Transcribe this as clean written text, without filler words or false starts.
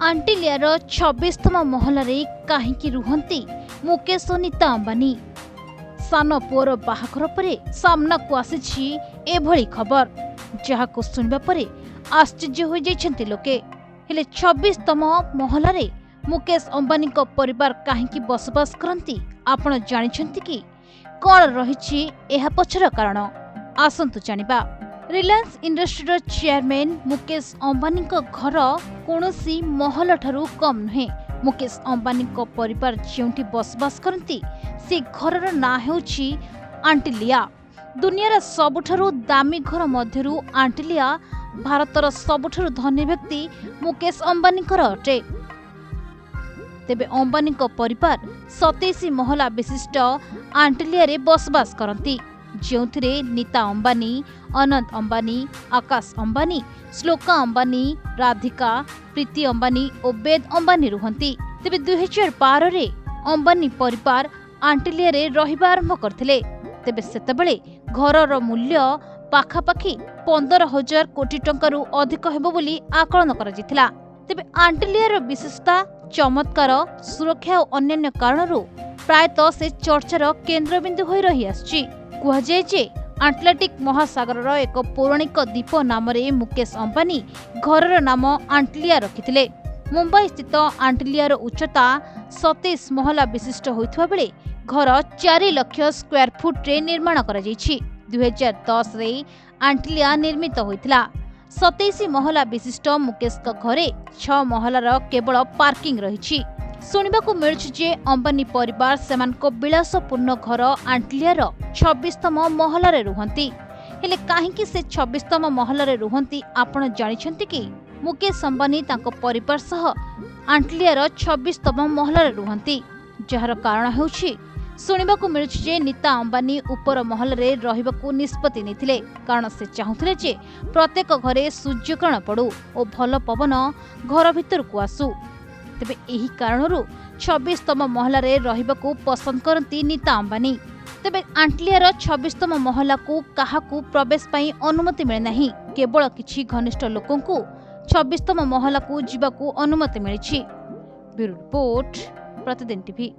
आंटिलियार 26तम महलारे काहींकी रुहंती मुकेश और नीता अंबानी। सान पुअर बाहाघर परे सामना को आसी एभली खबर जहां सुनिबा परे आश्चर्य हो जाइछन्ति लोके। हेले 26तम महलारे मुकेश अंबानी को परिवार काहींकी बसबास करती आपण जानिछन्ति कि कौन रही एहा पछर कारण आसंतु जानिबा। रिलायंस इंडस्ट्री चेयरमैन मुकेश अंबानी घर कौनसी महल ठारू कम नुहे। मुकेश अंबानी परिवार जेउठी बसबास करती से घर ना हेउछि आंटिलिया। दुनियार सबुठारू दामी घर मध्यरु आंटिलिया भारतर सबुठारू धनी व्यक्ति मुकेश अंबानी अटे। तेबे अंबानी परिवार 27 महला विशिष्ट आंटिलिया रे बसबास करती जो नीता अंबानी, अनंत अंबानी, आकाश अंबानी, श्लोका अंबानी, राधिका, प्रीति अंबानी और वेद अंबानी रुहंती। तेबे 2012 रे अंबानी परिवार आंटिलिया रे रहिबा आरंभ करथिले। तेबे सेतेबेले घरर मूल्य पाखापाखि 15,000 कोटी टंकारु अधिक हेबो बोली आकलन करा जिथिला। तेबे आंटिलियार विशेषता, चमत्कार, सुरक्षा और अन्य कारणरू प्रायतः से चर्चार केन्द्रबिंदु होई रही आछि। कुहाଯାଏ जे आटलांटिक महासागर एक पौराणिक द्वीप नाम मुकेश अंबानी घरर नाम आंटिलिया रखिथिले। मुंबई स्थित आंटिलियार उच्चता 27 महला विशिष्ट होइथवा बेले घर 4 लाख स्क्वायर फुट रे निर्माण करा जायछि। 2010 रे आंटिलिया निर्मित होइथिला। 27 महला विशिष्ट मुकेश घरे 6 महलार केवल पार्किंग रही। सुनिबाकु मिलुछि जे अंबानी परिवार सेमानको विलासपूर्ण घर आंटिलियार 26तम महलारे रुहंती। हेले काहींकी से 26तम महलारे रुहंती आपण जानिछन्ति कि मुकेश अंबानी तांको परिवार सह आंटिलियार 26तम महलारे रुहंती। जहार कारण हेउछि सुनिबाकु मिलुछि जे नीता अंबानी उपर महलारे रहिबाकु निष्पत्ति नेथिले कारण से चाहुथिले जे प्रत्येक घरे सूर्यकिरण पड़ू और भल पवन घर भितरकु आसु। तेबे एही कारणरू 26तम महलारे रहिबाकु पसंद करती नीता अंबानी। तेबे आंटिलियार 26तम महला को काहाकू प्रवेश पाई अनुमति मिले नाही। केवल किछि घनिष्ठ लोकंकु 26तम महला को जिबाकू अनुमति मिलिछि। ब्यूरो रिपोर्ट, प्रतिदिन टीवी।